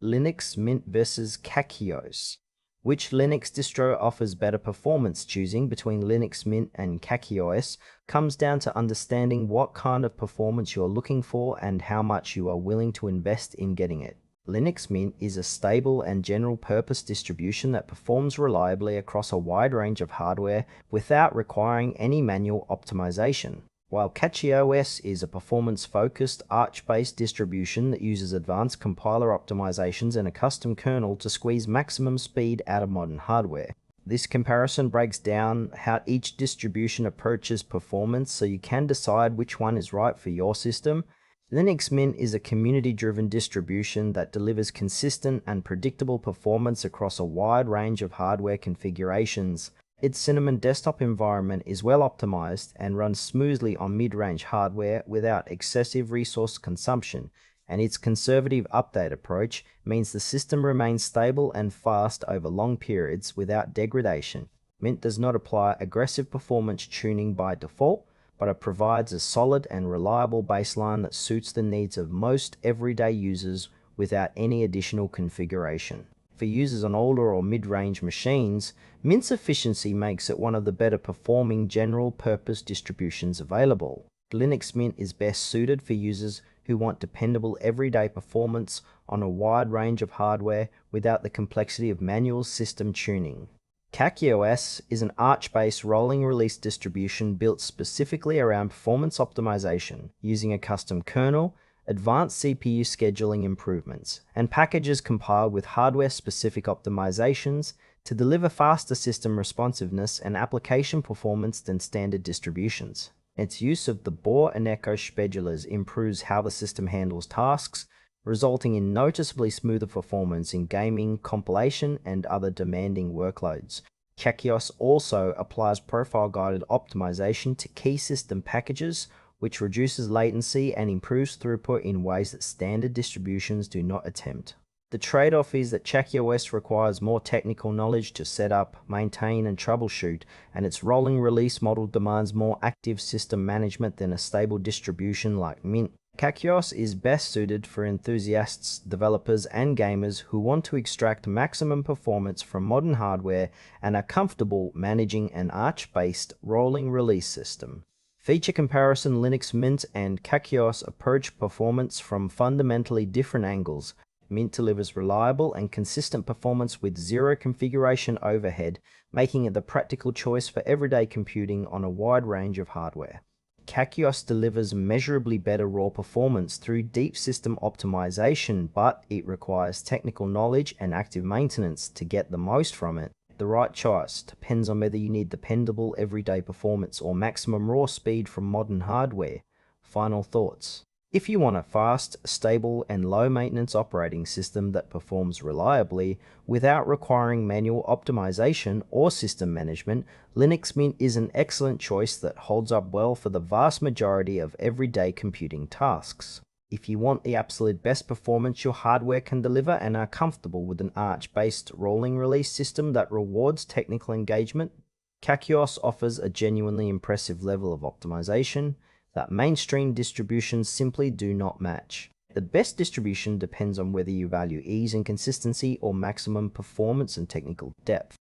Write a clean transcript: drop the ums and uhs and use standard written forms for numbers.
Linux Mint versus CachyOS. Which Linux distro offers better performance? Choosing between Linux Mint and CachyOS comes down to understanding what kind of performance you're looking for and how much you are willing to invest in getting it. Linux Mint is a stable and general-purpose distribution that performs reliably across a wide range of hardware without requiring any manual optimization, while CachyOS is a performance-focused, Arch-based distribution that uses advanced compiler optimizations and a custom kernel to squeeze maximum speed out of modern hardware. This comparison breaks down how each distribution approaches performance so you can decide which one is right for your system. Linux Mint is a community-driven distribution that delivers consistent and predictable performance across a wide range of hardware configurations. Its Cinnamon desktop environment is well optimized and runs smoothly on mid-range hardware without excessive resource consumption, and its conservative update approach means the system remains stable and fast over long periods without degradation. Mint does not apply aggressive performance tuning by default, but it provides a solid and reliable baseline that suits the needs of most everyday users without any additional configuration. For users on older or mid-range machines, Mint's efficiency makes it one of the better performing general-purpose distributions available. Linux Mint is best suited for users who want dependable everyday performance on a wide range of hardware without the complexity of manual system tuning. CachyOS is an Arch-based rolling release distribution built specifically around performance optimization, using a custom kernel, advanced CPU scheduling improvements, and packages compiled with hardware-specific optimizations to deliver faster system responsiveness and application performance than standard distributions. Its use of the Bohr and Echo schedulers improves how the system handles tasks, resulting in noticeably smoother performance in gaming, compilation, and other demanding workloads. CachyOS also applies profile-guided optimization to key system packages, which reduces latency and improves throughput in ways that standard distributions do not attempt. The trade-off is that CachyOS requires more technical knowledge to set up, maintain, and troubleshoot, and its rolling release model demands more active system management than a stable distribution like Mint. CachyOS is best suited for enthusiasts, developers, and gamers who want to extract maximum performance from modern hardware and are comfortable managing an Arch-based rolling release system. Feature comparison: Linux Mint and CachyOS approach performance from fundamentally different angles. Mint delivers reliable and consistent performance with zero configuration overhead, making it the practical choice for everyday computing on a wide range of hardware. CachyOS delivers measurably better raw performance through deep system optimization, but it requires technical knowledge and active maintenance to get the most from it. The right choice depends on whether you need dependable everyday performance or maximum raw speed from modern hardware. Final thoughts. If you want a fast, stable, and low-maintenance operating system that performs reliably without requiring manual optimization or system management, Linux Mint is an excellent choice that holds up well for the vast majority of everyday computing tasks. If you want the absolute best performance your hardware can deliver and are comfortable with an Arch-based rolling release system that rewards technical engagement, CachyOS offers a genuinely impressive level of optimization that mainstream distributions simply do not match. The best distribution depends on whether you value ease and consistency or maximum performance and technical depth.